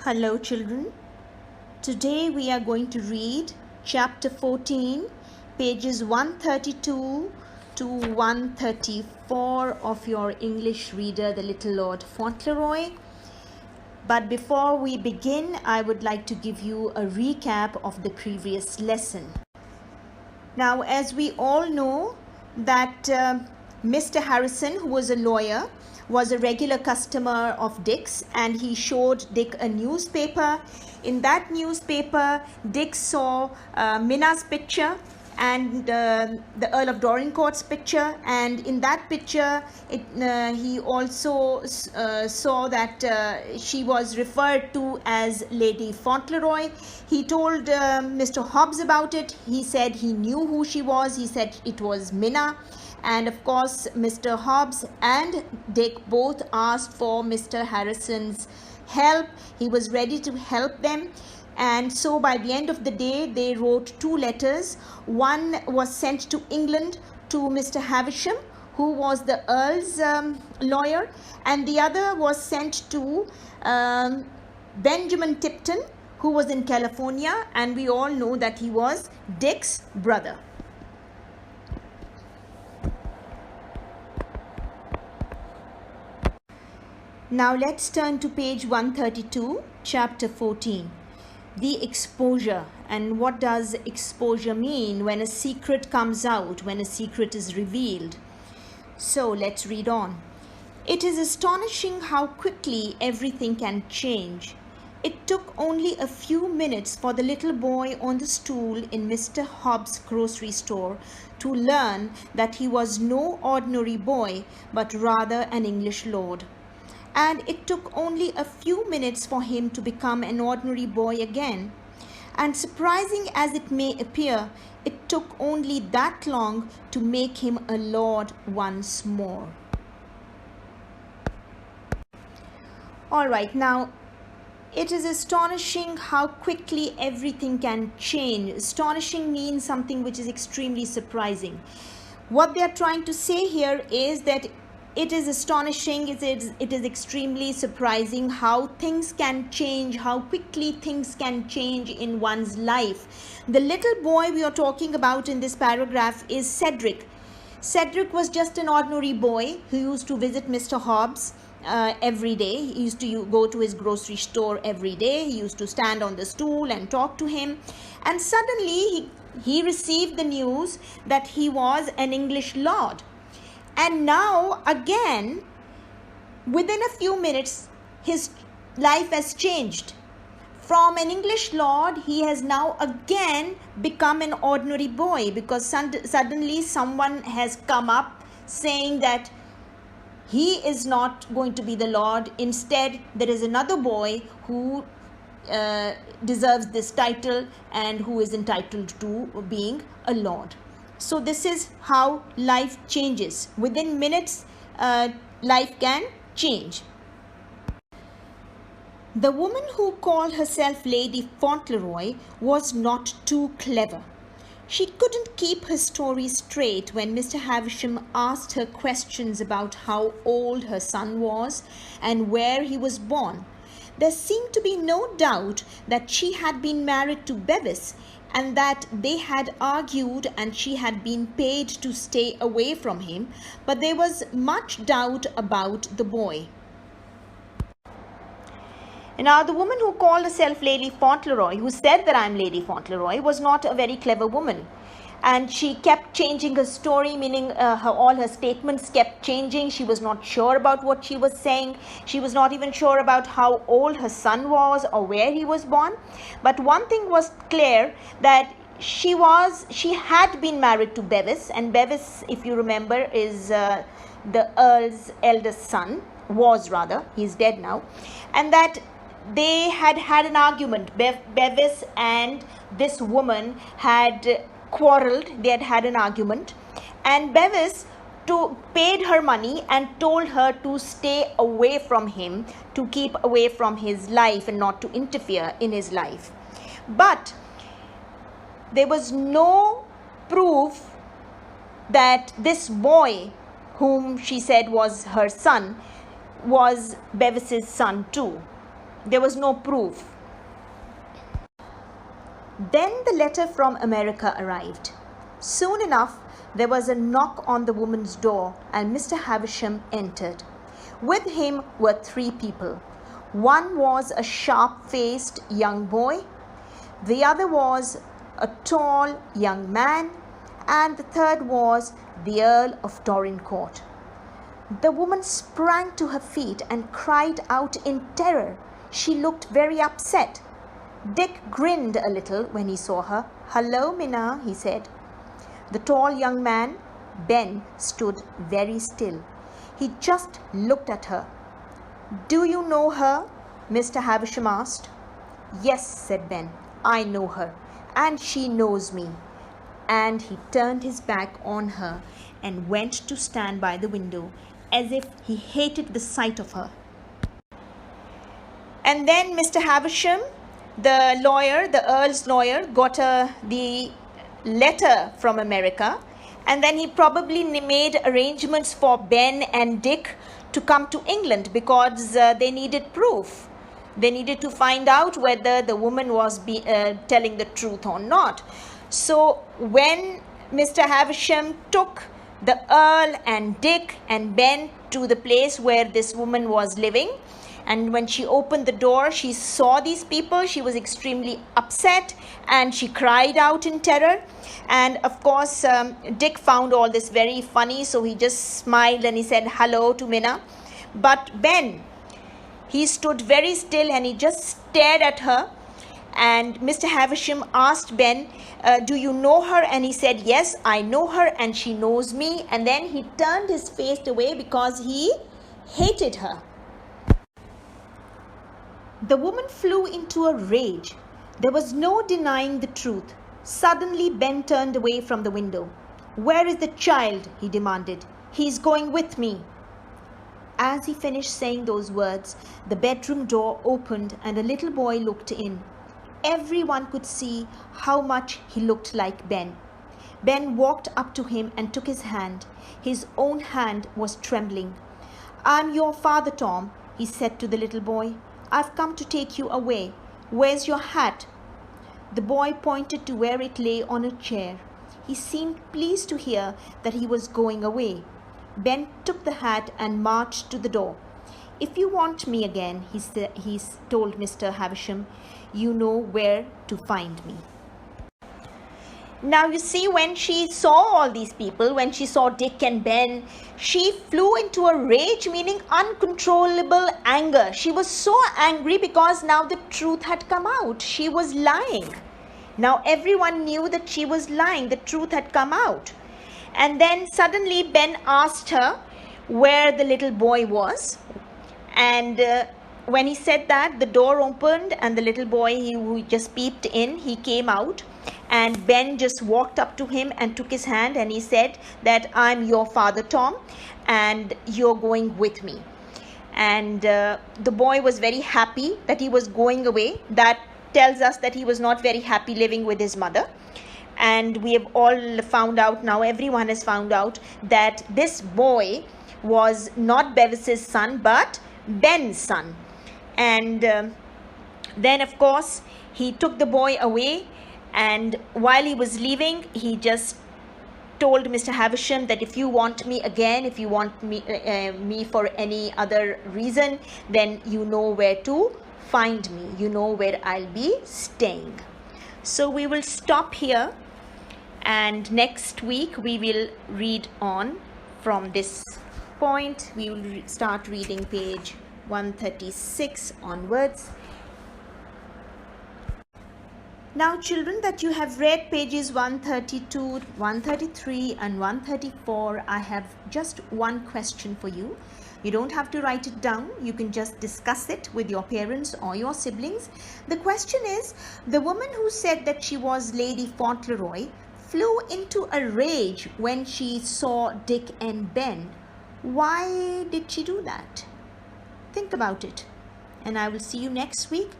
Hello children. Today we are going to read chapter 14, pages 132 to 134 of your English reader, The Little Lord Fauntleroy. But before we begin, I would like to give you a recap of the previous lesson. Now, as we all know that Mr. Harrison, who was a lawyer, was a regular customer of Dick's, and he showed Dick a newspaper. In that newspaper, Dick saw Minna's picture and the Earl of Dorincourt's picture, and in that picture he also saw that she was referred to as Lady Fauntleroy. He told Mr. Hobbs about it. He said he knew who she was. He said it was Minna. And of course, Mr. Hobbs and Dick both asked for Mr. Harrison's help. He was ready to help them. And so by the end of the day, they wrote 2 letters. One was sent to England to Mr. Havisham, who was the Earl's lawyer. And the other was sent to Benjamin Tipton, who was in California. And we all know that he was Dick's brother. Now let's turn to page 132, chapter 14. The exposure. And what does exposure mean? When a secret comes out, when a secret is revealed. So let's read on. It is astonishing how quickly everything can change. It took only a few minutes for the little boy on the stool in Mr. Hobbs' grocery store to learn that he was no ordinary boy, but rather an English lord. And it took only a few minutes for him to become an ordinary boy again. And surprising as it may appear, it took only that long to make him a lord once more. All right, now it is astonishing how quickly everything can change. Astonishing means something which is extremely surprising. What they are trying to say here is that it is astonishing, it is extremely surprising how things can change, how quickly things can change in one's life. The little boy we are talking about in this paragraph is Cedric. Cedric was just an ordinary boy who used to visit Mr. Hobbs every day. He used to go to his grocery store every day. He used to stand on the stool and talk to him. And suddenly he received the news that he was an English lord. And now again, within a few minutes, his life has changed. From an English lord, he has now again become an ordinary boy, because suddenly someone has come up saying that he is not going to be the lord. Instead, there is another boy who deserves this title and who is entitled to being a lord. So this is how life changes. Within minutes, life can change. The woman who called herself Lady Fauntleroy was not too clever. She couldn't keep her story straight when Mr. Havisham asked her questions about how old her son was and where he was born. There seemed to be no doubt that she had been married to Bevis, and that they had argued and she had been paid to stay away from him, but there was much doubt about the boy. And now the woman who called herself Lady Fauntleroy, who said that I'm Lady Fauntleroy, was not a very clever woman. And she kept changing her story, meaning all her statements kept changing. She was not sure about what she was saying. She was not even sure about how old her son was or where he was born. But one thing was clear, that she had been married to Bevis. And Bevis, if you remember, is the Earl's eldest son, he's dead now. And that they had an argument. Bevis and this woman had quarreled. They had an argument, and Bevis paid her money and told her to stay away from him, to keep away from his life and not to interfere in his life. But there was no proof that this boy, whom she said was her son, was Bevis's son too. There was no proof. Then the letter from America arrived. Soon enough, there was a knock on the woman's door, and Mr. Havisham entered. With him were 3 people. One was a sharp-faced young boy, the other was a tall young man, and the third was the Earl of Dorincourt. The woman sprang to her feet and cried out in terror. She looked very upset. Dick grinned a little when he saw her. "Hello, Minna," he said. The tall young man, Ben, stood very still. He just looked at her. "Do you know her?" Mr. Havisham asked. "Yes," said Ben, "I know her, and she knows me." And he turned his back on her and went to stand by the window, as if he hated the sight of her. And then Mr. Havisham, the lawyer, the Earl's lawyer, got the letter from America, and then he probably made arrangements for Ben and Dick to come to England because they needed proof. They needed to find out whether the woman was telling the truth or not. So when Mr. Havisham took the Earl and Dick and Ben to the place where this woman was living, and when she opened the door, she saw these people. She was extremely upset and she cried out in terror. And of course, Dick found all this very funny, so he just smiled and he said hello to Minna. But Ben, he stood very still and he just stared at her. And Mr. Havisham asked Ben, "Do you know her?" And he said, "Yes, I know her and she knows me." And then he turned his face away because he hated her. The woman flew into a rage. There was no denying the truth. Suddenly, Ben turned away from the window. "Where is the child?" he demanded. "He's going with me." As he finished saying those words, the bedroom door opened and a little boy looked in. Everyone could see how much he looked like Ben. Ben walked up to him and took his hand. His own hand was trembling. "I'm your father, Tom," he said to the little boy. "I've come to take you away. Where's your hat?" The boy pointed to where it lay on a chair. He seemed pleased to hear that he was going away. Ben took the hat and marched to the door. "If you want me again," he told Mr. Havisham, "you know where to find me." Now you see, when she saw all these people, when she saw Dick and Ben, she flew into a rage, meaning uncontrollable anger. She was so angry because now the truth had come out. She was lying. Now everyone knew that she was lying. The truth had come out. And then suddenly Ben asked her where the little boy was. And when he said that, the door opened and the little boy who just peeped in, he came out. And Ben just walked up to him and took his hand and he said that, "I'm your father, Tom, and you're going with me." And the boy was very happy that he was going away. That tells us that he was not very happy living with his mother. And we have all found out now, everyone has found out, that this boy was not Bevis's son but Ben's son. And then of course he took the boy away. And while he was leaving, he just told Mr. Havisham that if you want me again, if you want me for any other reason, then you know where to find me. You know where I'll be staying. So we will stop here. And next week we will read on from this point. We will start reading page 136 onwards. Now children, that you have read pages 132, 133 and 134, I have just one question for you. You don't have to write it down. You can just discuss it with your parents or your siblings. The question is, the woman who said that she was Lady Fauntleroy flew into a rage when she saw Dick and Ben. Why did she do that? Think about it. And I will see you next week